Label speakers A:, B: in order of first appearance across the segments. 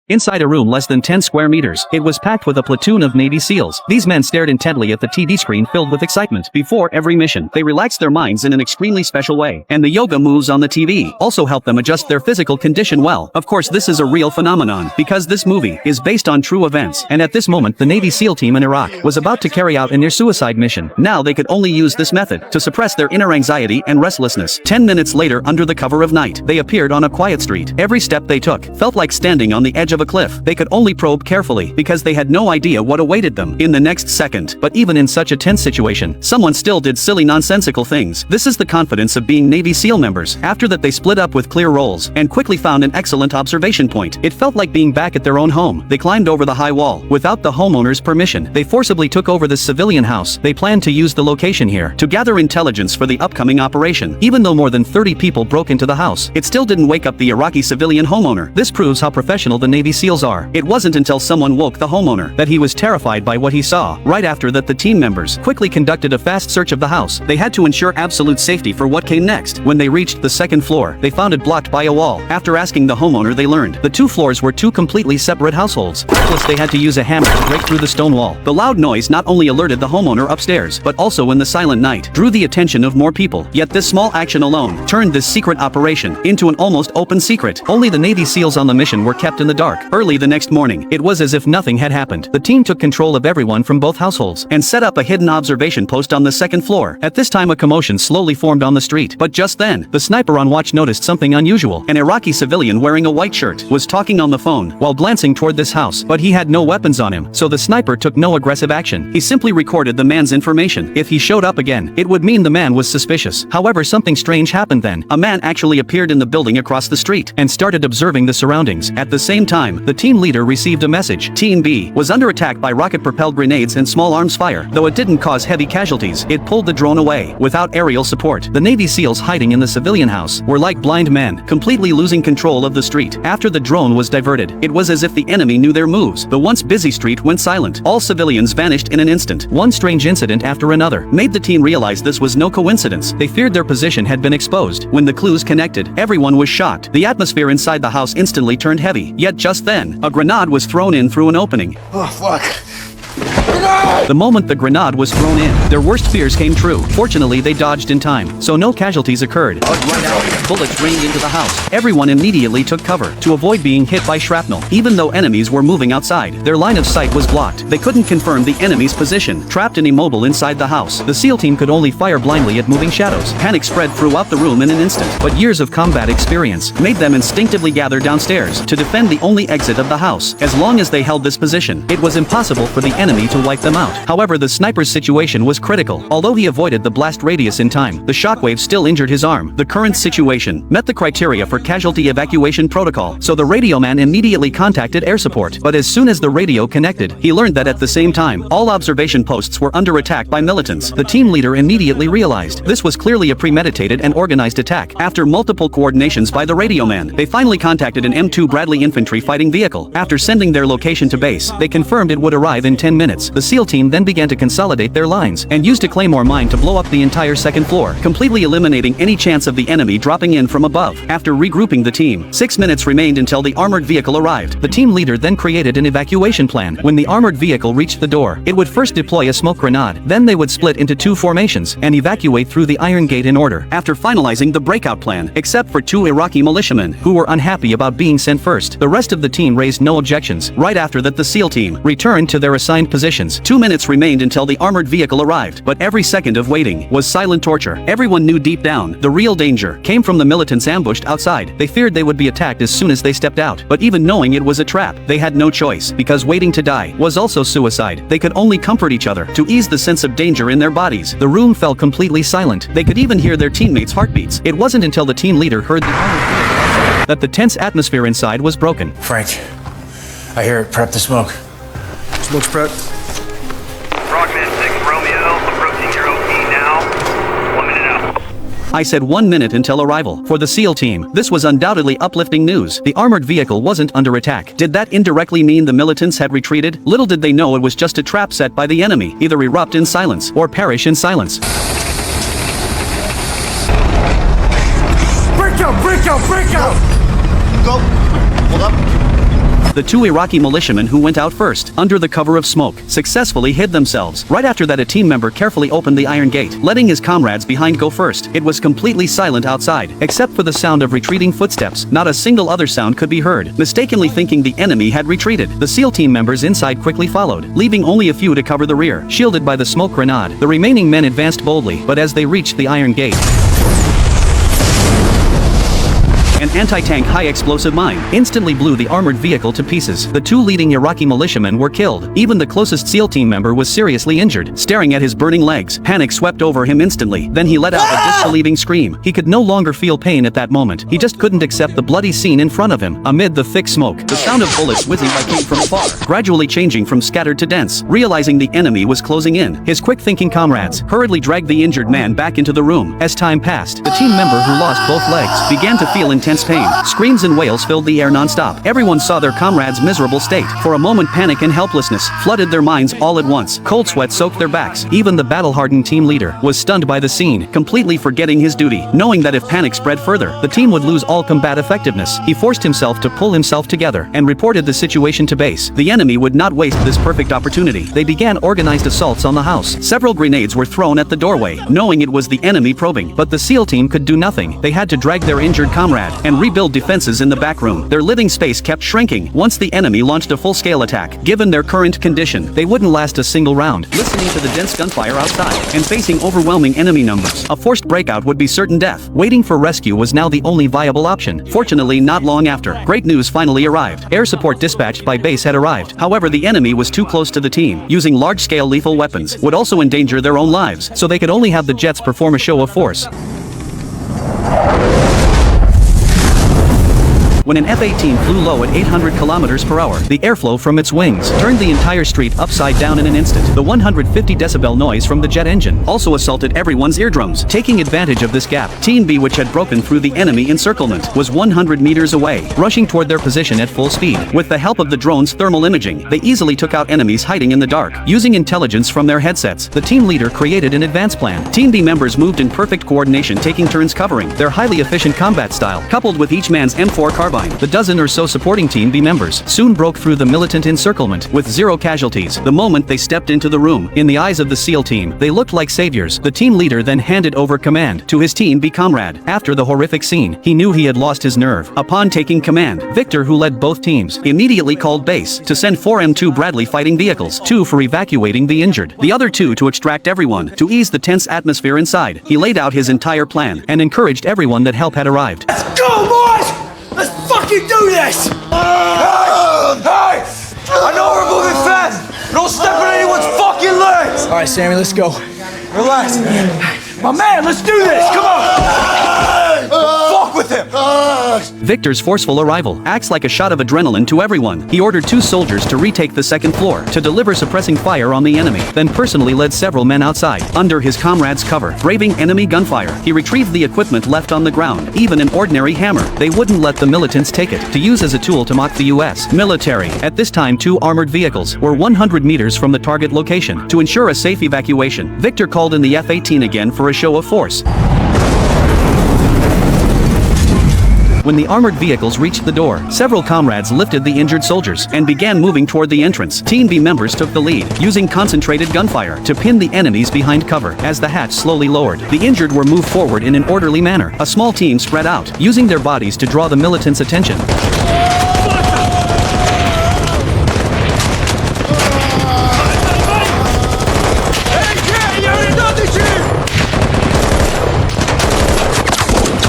A: Inside a room less than 10 square meters, it was packed with a platoon of Navy SEALs. These men stared intently at the TV screen filled with excitement. Before every mission, they relaxed their minds in an extremely special way. And the yoga moves on the TV also helped them adjust their physical condition well. Of course, this is a real phenomenon, because this movie is based on true events. And at this moment, the Navy SEAL team in Iraq was about to carry out a near-suicide mission. Now they could only use this method to suppress their inner anxiety and restlessness. 10 minutes later, under the cover of night, they appeared on a quiet street. Every step they took felt like standing on the edge of a cliff. They could only probe carefully because they had no idea what awaited them in the next second. But even in such a tense situation, someone still did silly nonsensical things. This is the confidence of being Navy SEAL members. After that, they split up with clear roles and quickly found an excellent observation point. It felt like being back at their own home. They climbed over the high wall without the homeowner's permission. They forcibly took over this civilian house. They planned to use the location here to gather intelligence for the upcoming operation. Even though more than 30 people broke into the house, it still didn't wake up the Iraqi civilian homeowner. This proves how professional the Navy SEALs are. It wasn't until someone woke the homeowner that he was terrified by what he saw. Right after that, the team members quickly conducted a fast search of the house. They had to ensure absolute safety for what came next. When they reached the second floor, they found it blocked by a wall. After asking the homeowner, they learned the two floors were two completely separate households. Plus, they had to use a hammer to break through the stone wall. The loud noise not only alerted the homeowner upstairs, but also in the silent night, drew the attention of more people. Yet this small action alone turned this secret operation into an almost open secret. Only the Navy SEALs on the mission were kept in the dark. Early the next morning, it was as if nothing had happened. The team took control of everyone from both households and set up a hidden observation post on the second floor. At this time, a commotion slowly formed on the street. But just then, the sniper on watch noticed something unusual. An Iraqi civilian wearing a white shirt was talking on the phone while glancing toward this house, but he had no weapons on him, so the sniper took no aggressive action. He simply recorded the man's information. If he showed up again, it would mean the man was suspicious. However, something strange happened then. A man actually appeared in the building across the street and started observing the surroundings. At the same time, the team leader received a message. Team B was under attack by rocket-propelled grenades and small arms fire. Though it didn't cause heavy casualties, it pulled the drone away without aerial support. The Navy SEALs hiding in the civilian house were like blind men, completely losing control of the street. After the drone was diverted, it was as if the enemy knew their moves. The once busy street went silent. All civilians vanished in an instant. One strange incident after another made the team realize this was no coincidence. They feared their position had been exposed. When the clues connected, everyone was shocked. The atmosphere inside the house instantly turned heavy. Yet just then, a grenade was thrown in through an opening.
B: Oh, fuck.
A: The moment the grenade was thrown in, their worst fears came true. Fortunately, they dodged in time, so no casualties occurred. But right out, bullets rained into the house. Everyone immediately took cover to avoid being hit by shrapnel. Even though enemies were moving outside, their line of sight was blocked. They couldn't confirm the enemy's position. Trapped and immobile inside the house, the SEAL team could only fire blindly at moving shadows. Panic spread throughout the room in an instant, but years of combat experience made them instinctively gather downstairs to defend the only exit of the house. As long as they held this position, it was impossible for the enemy to wipe them out. However, the sniper's situation was critical. Although he avoided the blast radius in time, the shockwave still injured his arm. The current situation met the criteria for casualty evacuation protocol, so the radio man immediately contacted air support. But as soon as the radio connected, he learned that at the same time, all observation posts were under attack by militants. The team leader immediately realized this was clearly a premeditated and organized attack. After multiple coordinations by the radio man, they finally contacted an M2 Bradley infantry fighting vehicle. After sending their location to base, they confirmed it would arrive in 10 minutes. The SEAL team then began to consolidate their lines and used a claymore mine to blow up the entire second floor, completely eliminating any chance of the enemy dropping in from above. After regrouping the team, 6 minutes remained until the armored vehicle arrived. The team leader then created an evacuation plan. When the armored vehicle reached the door, it would first deploy a smoke grenade, then they would split into two formations and evacuate through the iron gate in order. After finalizing the breakout plan, except for two Iraqi militiamen who were unhappy about being sent first, the rest of the team raised no objections. Right after that, the SEAL team returned to their assigned positions. 2 minutes remained until the armored vehicle arrived, but every second of waiting was silent torture. Everyone knew deep down the real danger came from the militants ambushed outside. They feared they would be attacked as soon as they stepped out, but even knowing it was a trap, they had no choice, because waiting to die was also suicide. They could only comfort each other to ease the sense of danger in their bodies. The room fell completely silent. They could even hear their teammates' heartbeats. It wasn't until the team leader heard the armored vehicle outside that the tense atmosphere inside was broken.
B: Frank, I hear it. Prep the smoke. Smoke's prepped.
C: Frogman 6 Romeo, approaching your OP now. 1 minute out.
A: I said 1 minute until arrival. For the SEAL team, this was undoubtedly uplifting news. The armored vehicle wasn't under attack. Did that indirectly mean the militants had retreated? Little did they know it was just a trap set by the enemy. Either erupt in silence or perish in silence.
B: Break out! Break out! Break out!
D: Go! Hold up.
A: The two Iraqi militiamen who went out first, under the cover of smoke, successfully hid themselves. Right after that, a team member carefully opened the iron gate, letting his comrades behind go first. It was completely silent outside, except for the sound of retreating footsteps. Not a single other sound could be heard. Mistakenly thinking the enemy had retreated, the SEAL team members inside quickly followed, leaving only a few to cover the rear, shielded by the smoke grenade. The remaining men advanced boldly, but as they reached the iron gate, an anti-tank high-explosive mine instantly blew the armored vehicle to pieces. The two leading Iraqi militiamen were killed. Even the closest SEAL team member was seriously injured. Staring at his burning legs, panic swept over him instantly. Then he let out a disbelieving scream. He could no longer feel pain at that moment. He just couldn't accept the bloody scene in front of him. Amid the thick smoke, the sound of bullets whizzing by came from afar, gradually changing from scattered to dense. Realizing the enemy was closing in, his quick-thinking comrades hurriedly dragged the injured man back into the room. As time passed, the team member who lost both legs began to feel intense pain. Screams and wails filled the air non-stop. Everyone saw their comrade's miserable state. For a moment, panic and helplessness flooded their minds all at once. Cold sweat soaked their backs. Even the battle-hardened team leader was stunned by the scene, completely forgetting his duty. Knowing that if panic spread further, the team would lose all combat effectiveness, he forced himself to pull himself together and reported the situation to base. The enemy would not waste this perfect opportunity. They began organized assaults on the house. Several grenades were thrown at the doorway, knowing it was the enemy probing. But the SEAL team could do nothing. They had to drag their injured comrade and rebuild defenses in the back room. Their living space kept shrinking once the enemy launched a full-scale attack. Given their current condition, they wouldn't last a single round. Listening to the dense gunfire outside and facing overwhelming enemy numbers, a forced breakout would be certain death. Waiting for rescue was now the only viable option. Fortunately, not long after, great news finally arrived. Air support dispatched by base had arrived. However, the enemy was too close to the team. Using large-scale lethal weapons would also endanger their own lives, so they could only have the jets perform a show of force. When an F-18 flew low at 800 kilometers per hour, the airflow from its wings turned the entire street upside down in an instant. The 150 decibel noise from the jet engine also assaulted everyone's eardrums. Taking advantage of this gap, Team B, which had broken through the enemy encirclement, was 100 meters away, rushing toward their position at full speed. With the help of the drone's thermal imaging, they easily took out enemies hiding in the dark. Using intelligence from their headsets, the team leader created an advance plan. Team B members moved in perfect coordination, taking turns covering. Their highly efficient combat style, coupled with each man's M4 carbine, the dozen or so supporting Team B members soon broke through the militant encirclement with 0 casualties. The moment they stepped into the room, in the eyes of the SEAL team, they looked like saviors. The team leader then handed over command to his Team B comrade. After the horrific scene, he knew he had lost his nerve. Upon taking command, Victor, who led both teams, immediately called base to send 4 M2 Bradley fighting vehicles, 2 for evacuating the injured, the other 2 to extract everyone. To ease the tense atmosphere inside, he laid out his entire plan and encouraged everyone that help had arrived.
D: Let's go, boys! Let's fucking do this! Hey! I know we're moving fast, but don't step on anyone's fucking legs!
B: All right, Sammy, let's go.
D: Relax, man. My man, let's do this! Come on! Fuck with him!
A: Victor's forceful arrival acts like a shot of adrenaline to everyone. He ordered 2 soldiers to retake the second floor to deliver suppressing fire on the enemy, then personally led several men outside, under his comrades' cover. Braving enemy gunfire, he retrieved the equipment left on the ground, even an ordinary hammer. They wouldn't let the militants take it, to use as a tool to mock the U.S. military. At this time, 2 armored vehicles were 100 meters from the target location. To ensure a safe evacuation, Victor called in the F-18 again for a show of force. When the armored vehicles reached the door, several comrades lifted the injured soldiers and began moving toward the entrance. Team B members took the lead, using concentrated gunfire to pin the enemies behind cover. As the hatch slowly lowered, the injured were moved forward in an orderly manner. A small team spread out, using their bodies to draw the militants' attention.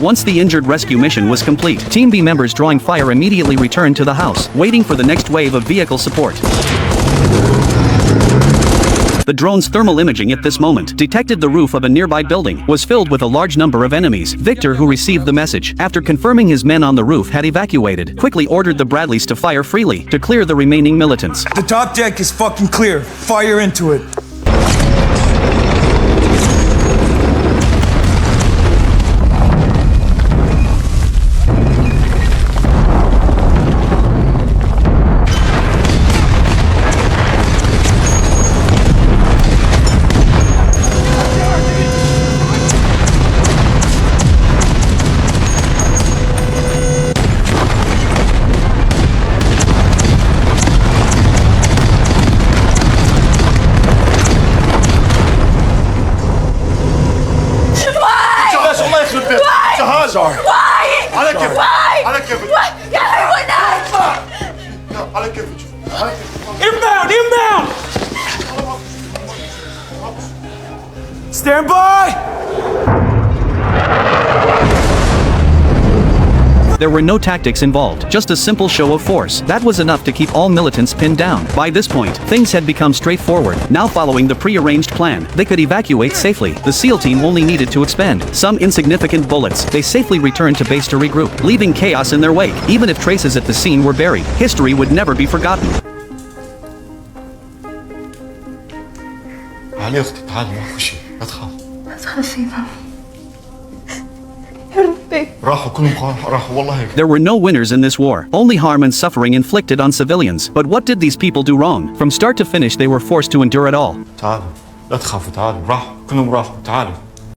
A: Once the injured rescue mission was complete, Team B members drawing fire immediately returned to the house, waiting for the next wave of vehicle support. The drone's thermal imaging at this moment detected the roof of a nearby building was filled with a large number of enemies. Victor, who received the message, after confirming his men on the roof had evacuated, quickly ordered the Bradleys to fire freely to clear the remaining militants.
D: The top deck is fucking clear. Fire into it. Stand by!
A: There were no tactics involved, just a simple show of force. That was enough to keep all militants pinned down. By this point, things had become straightforward. Now following the pre-arranged plan, they could evacuate safely. The SEAL team only needed to expend some insignificant bullets. They safely returned to base to regroup, leaving chaos in their wake. Even if traces at the scene were buried, history would never be forgotten.
E: تعالي يا اختي تعالي ما في شيء لا تخافي
F: ما تخافي ماما يا ربي
E: راحوا كلهم راحوا والله هيك.
A: There were no winners in this war, only harm and suffering inflicted on civilians. But what did these people do wrong? From start to finish they were forced to endure it all.
E: تعالوا لا تخافوا تعالوا راحوا كلهم راحوا تعالوا